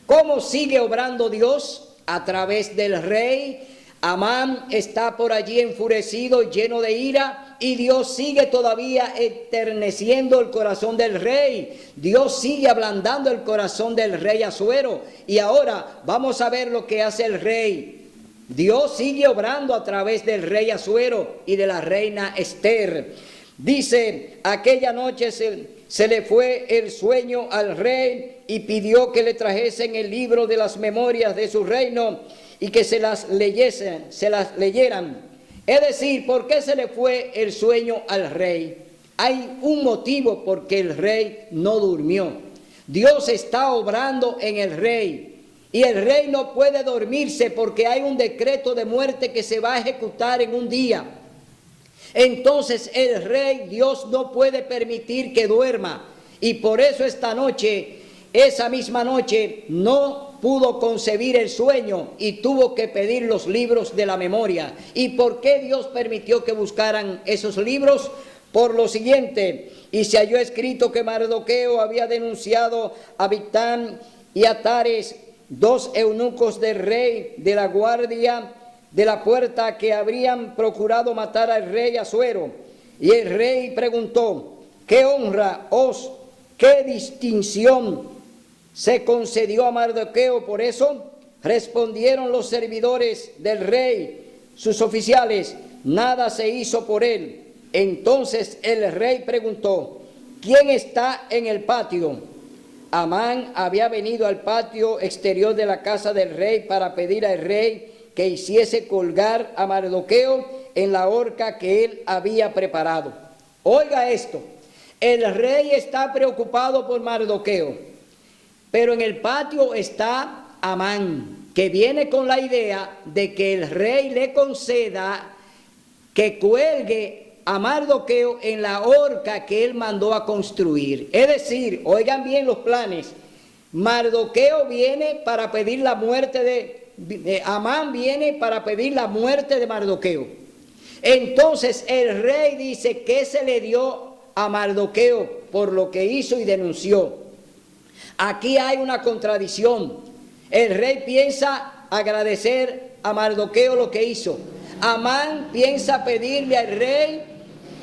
¿Cómo sigue obrando Dios? A través del rey. Amán está por allí enfurecido, lleno de ira, y Dios sigue todavía enterneciendo el corazón del rey. Dios sigue ablandando el corazón del rey Asuero. Y ahora vamos a ver lo que hace el rey. Dios sigue obrando a través del rey Asuero y de la reina Ester. Dice: aquella noche se le fue el sueño al rey y pidió que le trajesen el libro de las memorias de su reino y que se las leyeran. Es decir, ¿por qué se le fue el sueño al rey? Hay un motivo por qué el rey no durmió. Dios está obrando en el rey y el rey no puede dormirse porque hay un decreto de muerte que se va a ejecutar en un día. Entonces el rey, Dios no puede permitir que duerma, y por eso esta noche, esa misma noche, no pudo concebir el sueño y tuvo que pedir los libros de la memoria. ¿Y por qué Dios permitió que buscaran esos libros? Por lo siguiente: y se halló escrito que Mardoqueo había denunciado a Bigtán y a Tares, dos eunucos del rey de la guardia de la puerta, que habrían procurado matar al rey Asuero. Y el rey preguntó: ¿qué honra qué distinción se concedió a Mardoqueo por eso? Respondieron los servidores del rey, sus oficiales: nada se hizo por él. Entonces el rey preguntó: ¿quién está en el patio? Amán había venido al patio exterior de la casa del rey para pedir al rey que hiciese colgar a Mardoqueo en la horca que él había preparado. Oiga esto: el rey está preocupado por Mardoqueo, pero en el patio está Amán, que viene con la idea de que el rey le conceda que cuelgue a Mardoqueo en la horca que él mandó a construir. Es decir, oigan bien los planes: Mardoqueo viene para pedir la muerte Amán viene para pedir la muerte de Mardoqueo. Entonces el rey dice que se le dio a Mardoqueo por lo que hizo y denunció. Aquí hay una contradicción. El rey piensa agradecer a Mardoqueo lo que hizo. Amán piensa pedirle al rey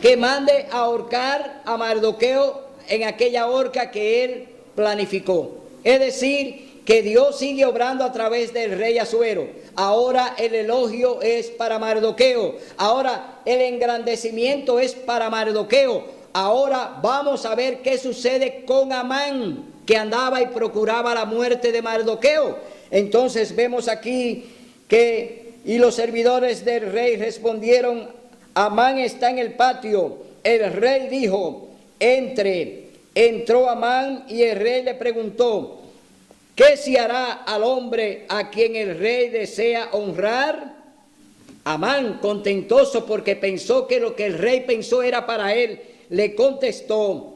que mande a ahorcar a Mardoqueo en aquella horca que él planificó. Es decir, que Dios sigue obrando a través del rey Asuero. Ahora el elogio es para Mardoqueo. Ahora el engrandecimiento es para Mardoqueo. Ahora vamos a ver qué sucede con Amán, que andaba y procuraba la muerte de Mardoqueo. Entonces vemos aquí que, y los servidores del rey respondieron, Amán está en el patio. El rey dijo, entre. Entró Amán y el rey le preguntó, ¿qué se hará al hombre a quien el rey desea honrar? Amán, contentoso porque pensó que lo que el rey pensó era para él, le contestó,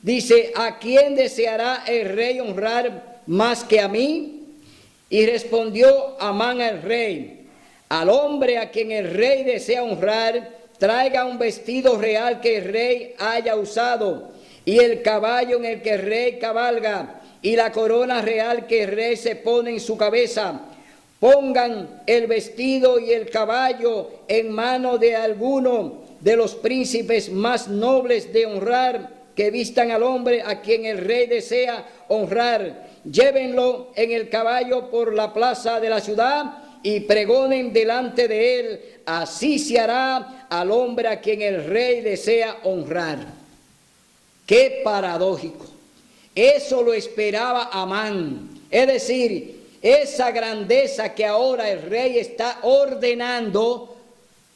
dice, ¿a quién deseará el rey honrar más que a mí? Y respondió Amán al rey, al hombre a quien el rey desea honrar, traiga un vestido real que el rey haya usado, y el caballo en el que el rey cabalga, y la corona real que el rey se pone en su cabeza. Pongan el vestido y el caballo en mano de alguno de los príncipes más nobles de honrar, que vistan al hombre a quien el rey desea honrar. Llévenlo en el caballo por la plaza de la ciudad y pregonen delante de él. Así se hará al hombre a quien el rey desea honrar. ¡Qué paradójico! Eso lo esperaba Amán. Es decir, esa grandeza que ahora el rey está ordenando,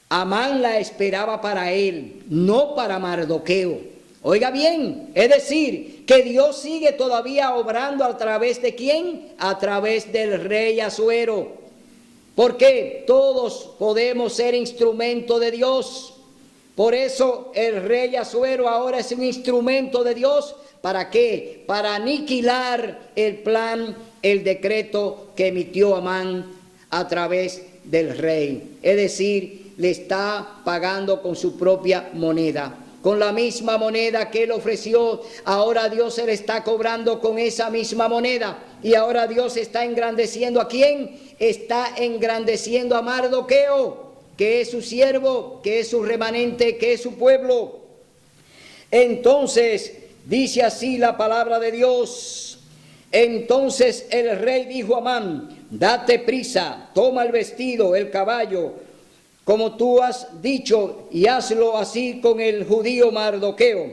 Amán la esperaba para él, no para Mardoqueo. Oiga bien, es decir, que Dios sigue todavía obrando a través de ¿quién? A través del rey Asuero. Porque todos podemos ser instrumento de Dios. Por eso el rey Asuero ahora es un instrumento de Dios. ¿Para qué? Para aniquilar el plan, el decreto que emitió Amán a través del rey. Es decir, le está pagando con su propia moneda. Con la misma moneda que él ofreció, ahora Dios se le está cobrando con esa misma moneda. Y ahora Dios está engrandeciendo ¿a quién? Está engrandeciendo a Mardoqueo, que es su siervo, que es su remanente, que es su pueblo. Entonces, dice así la palabra de Dios. Entonces el rey dijo a Amán, date prisa, toma el vestido, el caballo, como tú has dicho, y hazlo así con el judío Mardoqueo,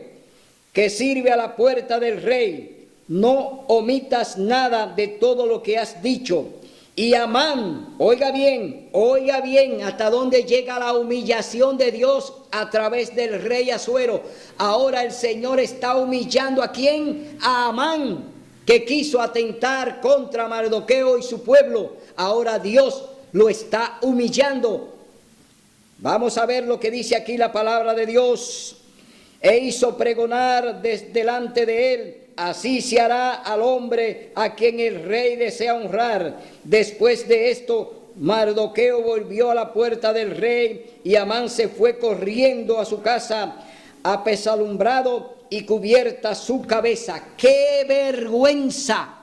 que sirve a la puerta del rey. No omitas nada de todo lo que has dicho. Y Amán, oiga bien, hasta dónde llega la humillación de Dios a través del rey Asuero. Ahora el Señor está humillando ¿a quién? A Amán, que quiso atentar contra Mardoqueo y su pueblo. Ahora Dios lo está humillando. Vamos a ver lo que dice aquí la palabra de Dios. E hizo pregonar delante de él, así se hará al hombre a quien el rey desea honrar. Después de esto, Mardoqueo volvió a la puerta del rey y Amán se fue corriendo a su casa, apesadumbrado y cubierta su cabeza. ¡Qué vergüenza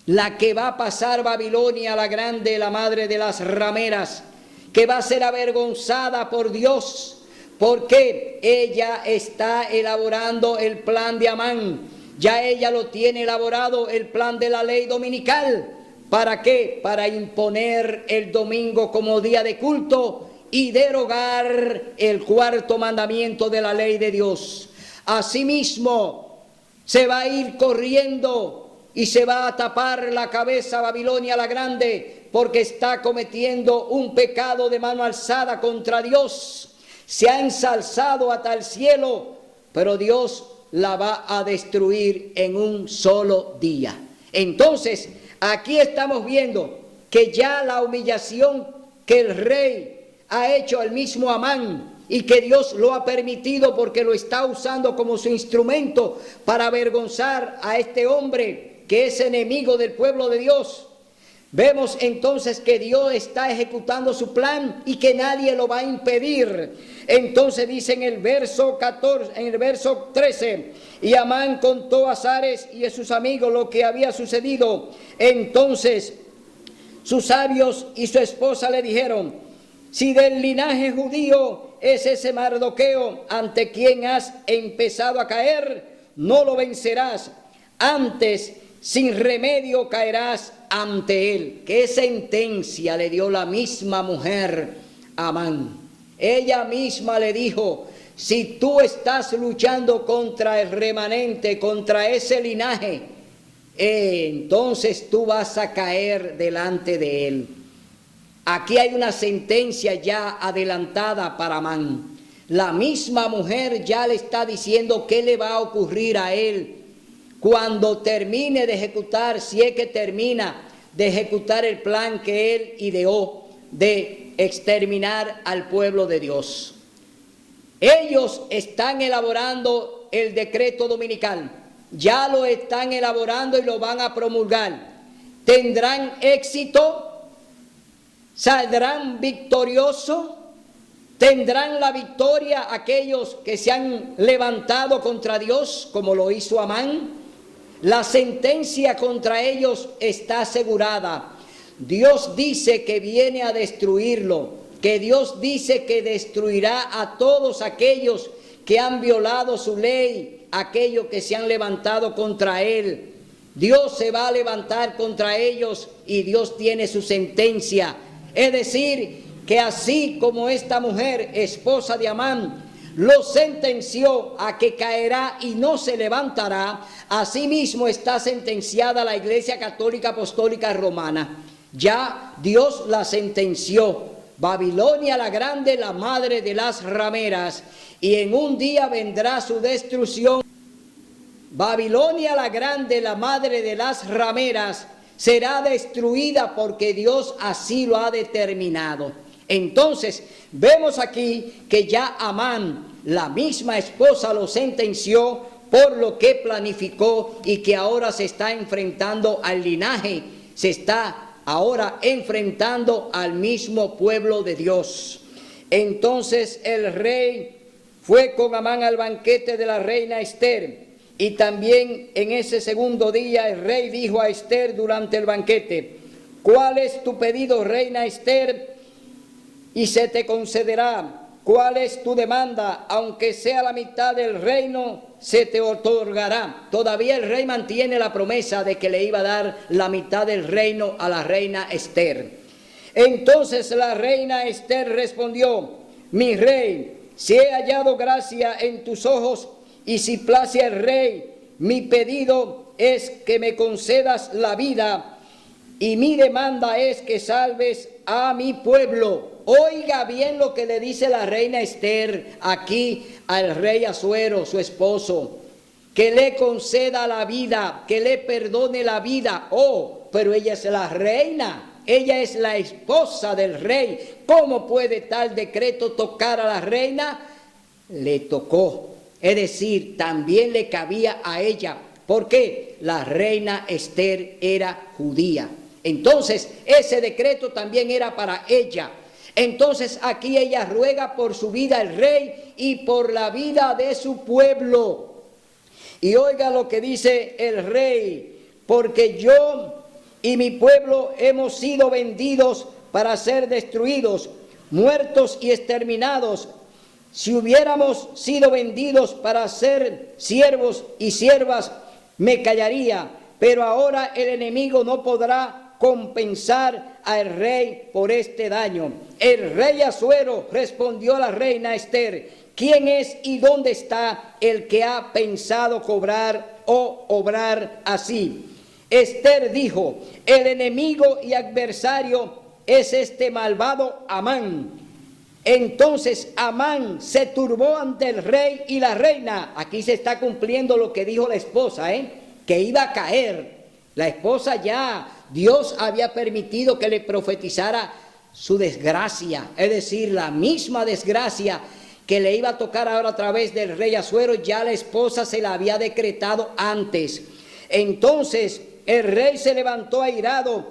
la que va a pasar Babilonia la grande, la madre de las rameras, que va a ser avergonzada por Dios, porque ella está elaborando el plan de Amán. Ya ella lo tiene elaborado, el plan de la ley dominical. ¿Para qué? Para imponer el domingo como día de culto y derogar el cuarto mandamiento de la ley de Dios. Asimismo, se va a ir corriendo y se va a tapar la cabeza Babilonia la grande, porque está cometiendo un pecado de mano alzada contra Dios. Se ha ensalzado hasta el cielo, pero Dios la va a destruir en un solo día. Entonces, aquí estamos viendo que ya la humillación que el rey ha hecho al mismo Amán, y que Dios lo ha permitido porque lo está usando como su instrumento para avergonzar a este hombre que es enemigo del pueblo de Dios. Vemos entonces que Dios está ejecutando su plan y que nadie lo va a impedir. Entonces dice en el verso 14, en el verso 13, y Amán contó a Sares y a sus amigos lo que había sucedido. Entonces sus sabios y su esposa le dijeron: si del linaje judío es ese Mardoqueo ante quien has empezado a caer, no lo vencerás, antes sin remedio caerás ante él. ¿Qué sentencia le dio la misma mujer a Amán? Ella misma le dijo: si tú estás luchando contra el remanente, contra ese linaje, entonces tú vas a caer delante de él. Aquí hay una sentencia ya adelantada para Amán. La misma mujer ya le está diciendo qué le va a ocurrir a él cuando termine de ejecutar, si es que termina de ejecutar el plan que él ideó de exterminar al pueblo de Dios. Ellos están elaborando el decreto dominical, ya lo están elaborando y lo van a promulgar. ¿Tendrán éxito? ¿Saldrán victoriosos? ¿Tendrán la victoria aquellos que se han levantado contra Dios, como lo hizo Amán? La sentencia contra ellos está asegurada. Dios dice que viene a destruirlo, que Dios dice que destruirá a todos aquellos que han violado su ley, aquellos que se han levantado contra él. Dios se va a levantar contra ellos y Dios tiene su sentencia. Es decir, que así como esta mujer, esposa de Amán, lo sentenció a que caerá y no se levantará, asimismo está sentenciada la Iglesia Católica Apostólica Romana. Ya Dios la sentenció. Babilonia la grande, la madre de las rameras, y en un día vendrá su destrucción. Babilonia la grande, la madre de las rameras, será destruida porque Dios así lo ha determinado. Entonces, vemos aquí que ya Amán, la misma esposa, lo sentenció por lo que planificó y que ahora se está enfrentando al linaje, se está ahora enfrentando al mismo pueblo de Dios. Entonces el rey fue con Amán al banquete de la reina Esther, y también en ese segundo día el rey dijo a Esther durante el banquete: ¿cuál es tu pedido, reina Esther? Y se te concederá. ¿Cuál es tu demanda? Aunque sea la mitad del reino, se te otorgará. Todavía el rey mantiene la promesa de que le iba a dar la mitad del reino a la reina Esther. Entonces la reina Esther respondió: mi rey, si he hallado gracia en tus ojos, y si place al rey, mi pedido es que me concedas la vida, y mi demanda es que salves a mi pueblo. Oiga bien lo que le dice la reina Esther aquí al rey Asuero, su esposo: que le conceda la vida, que le perdone la vida. Oh, pero ella es la reina, ella es la esposa del rey. ¿Cómo puede tal decreto tocar a la reina? Le tocó, es decir, también le cabía a ella. ¿Por qué? La reina Esther era judía. Entonces, ese decreto también era para ella. Entonces, aquí ella ruega por su vida al rey y por la vida de su pueblo. Y oiga lo que dice el rey: porque yo y mi pueblo hemos sido vendidos para ser destruidos, muertos y exterminados. Si hubiéramos sido vendidos para ser siervos y siervas, me callaría, pero ahora el enemigo no podrá compensar al rey por este daño. El rey Asuero respondió a la reina Esther: ¿quién es y dónde está el que ha pensado cobrar o obrar así? Esther dijo: el enemigo y adversario es este malvado Amán. Entonces Amán se turbó ante el rey y la reina. Aquí se está cumpliendo lo que dijo la esposa, que iba a caer. La esposa ya, Dios había permitido que le profetizara su desgracia, es decir, la misma desgracia que le iba a tocar ahora a través del rey Asuero, ya la esposa se la había decretado antes. Entonces el rey se levantó airado,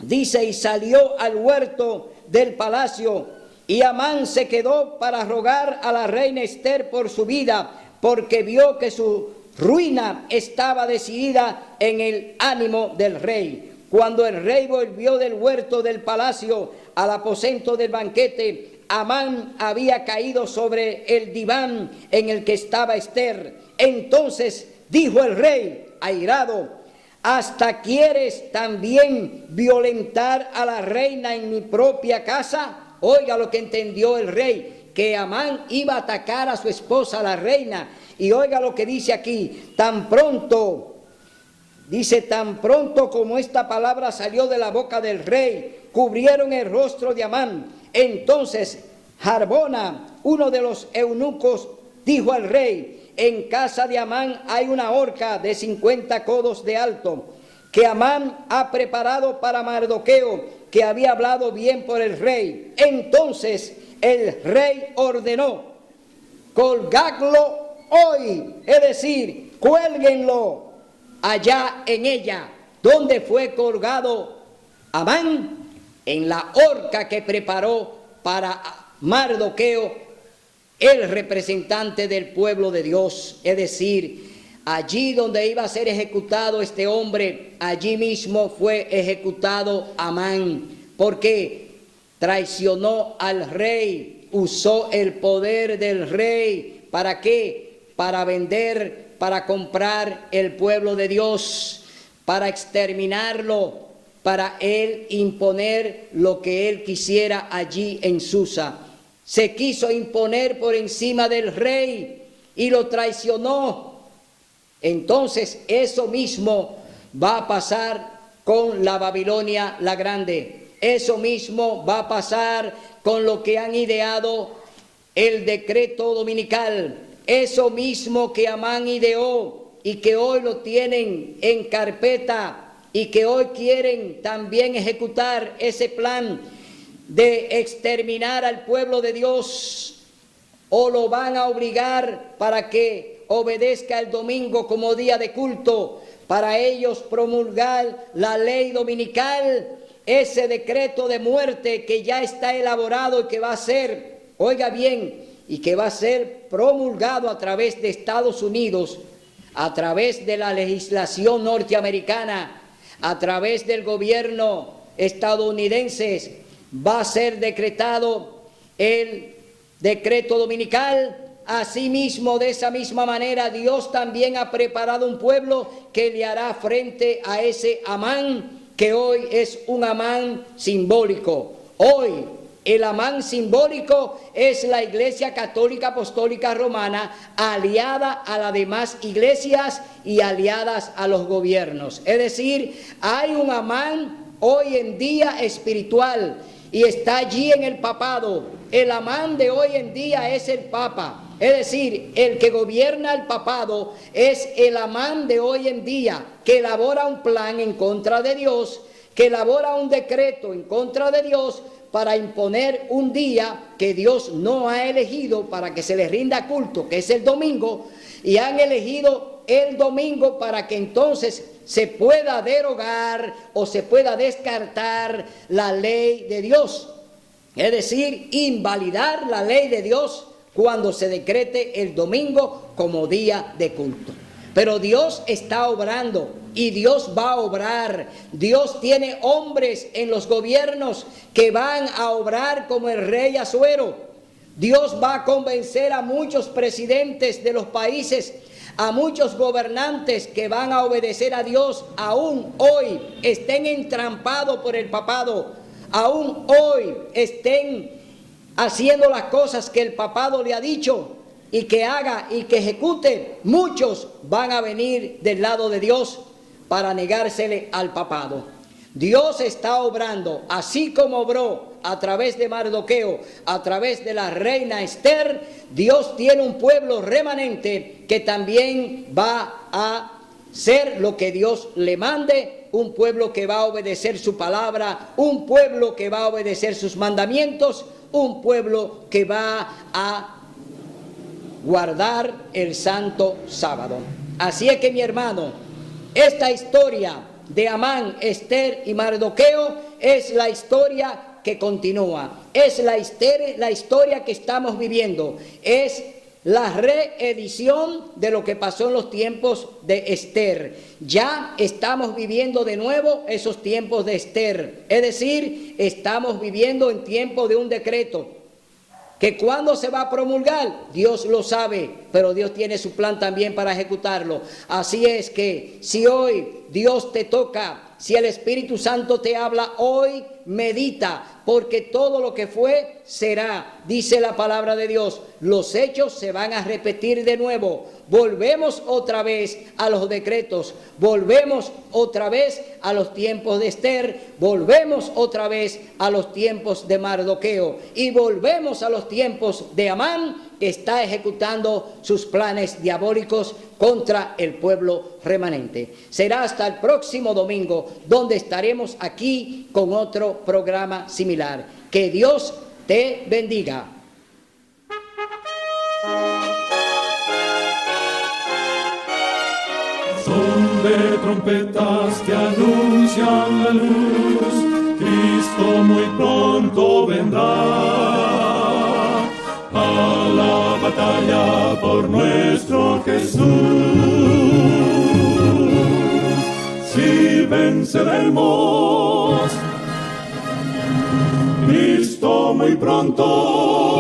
dice, y salió al huerto del palacio. Y Amán se quedó para rogar a la reina Ester por su vida, porque vio que su ruina estaba decidida en el ánimo del rey. Cuando el rey volvió del huerto del palacio al aposento del banquete, Amán había caído sobre el diván en el que estaba Ester. Entonces dijo el rey, airado: ¿hasta quieres también violentar a la reina en mi propia casa? Oiga lo que entendió el rey, que Amán iba a atacar a su esposa, la reina. Y oiga lo que dice aquí, tan pronto como esta palabra salió de la boca del rey, cubrieron el rostro de Amán. Entonces Harbona, uno de los eunucos, dijo al rey: en casa de Amán hay una horca de 50 codos de alto, que Amán ha preparado para Mardoqueo, que había hablado bien por el rey. Entonces el rey ordenó: colgadlo hoy, es decir, cuélguenlo allá en ella. ¿Dónde fue colgado Amán? En la horca que preparó para Mardoqueo, el representante del pueblo de Dios. Es decir, allí donde iba a ser ejecutado este hombre, allí mismo fue ejecutado Amán, porque traicionó al rey, usó el poder del rey. ¿Para qué? Para vender, para comprar el pueblo de Dios, para exterminarlo, para él imponer lo que él quisiera allí en Susa. Se quiso imponer por encima del rey y lo traicionó. Entonces eso mismo va a pasar con la Babilonia la Grande. Eso mismo va a pasar con lo que han ideado el decreto dominical. Eso mismo que Amán ideó y que hoy lo tienen en carpeta y que hoy quieren también ejecutar ese plan de exterminar al pueblo de Dios, o lo van a obligar para que obedezca el domingo como día de culto, para ellos promulgar la ley dominical, ese decreto de muerte que ya está elaborado y que va a ser, oiga bien, y que va a ser promulgado a través de Estados Unidos, a través de la legislación norteamericana, a través del gobierno estadounidense. Va a ser decretado el decreto dominical. Asimismo, de esa misma manera, Dios también ha preparado un pueblo que le hará frente a ese Amán, que hoy es un Amán simbólico. Hoy el Amán simbólico es la Iglesia Católica Apostólica Romana, aliada a las demás iglesias y aliadas a los gobiernos. Es decir, hay un Amán hoy en día espiritual y está allí en el papado. El Amán de hoy en día es el Papa. Es decir, el que gobierna el papado es el Amán de hoy en día, que elabora un plan en contra de Dios, que elabora un decreto en contra de Dios para imponer un día que Dios no ha elegido para que se le rinda culto, que es el domingo, y han elegido el domingo para que entonces se pueda derogar o se pueda descartar la ley de Dios. Es decir, invalidar la ley de Dios cuando se decrete el domingo como día de culto. Pero Dios está obrando y Dios va a obrar. Dios tiene hombres en los gobiernos que van a obrar como el rey Asuero. Dios va a convencer a muchos presidentes de los países, a muchos gobernantes que van a obedecer a Dios, aún hoy estén entrampados por el papado, aún hoy estén haciendo las cosas que el papado le ha dicho y que haga y que ejecute. Muchos van a venir del lado de Dios para negársele al papado. Dios está obrando, así como obró a través de Mardoqueo, a través de la reina Ester. Dios tiene un pueblo remanente que también va a ser lo que Dios le mande, un pueblo que va a obedecer su palabra, un pueblo que va a obedecer sus mandamientos, un pueblo que va a guardar el santo sábado. Así es que, mi hermano, Esta historia de Amán, Ester y Mardoqueo es la historia que continúa. Es la historia que estamos viviendo. Es la reedición de lo que pasó en los tiempos de Ester. Ya estamos viviendo de nuevo esos tiempos de Ester. Es decir, estamos viviendo en tiempo de un decreto que cuando se va a promulgar, Dios lo sabe, pero Dios tiene su plan también para ejecutarlo. Así es que si hoy Dios te toca, si el Espíritu Santo te habla hoy, medita, porque todo lo que fue será, dice la palabra de Dios. Los hechos se van a repetir de nuevo. Volvemos otra vez a los decretos, volvemos otra vez a los tiempos de Ester, volvemos otra vez a los tiempos de Mardoqueo y volvemos a los tiempos de Amán, que está ejecutando sus planes diabólicos contra el pueblo remanente. Será hasta el próximo domingo, donde estaremos aquí con otro programa similar. Que Dios te bendiga. Son de trompetas que anuncian la luz, Cristo muy pronto vendrá a la batalla por nuestro Jesús. Si venceremos, Cristo muy pronto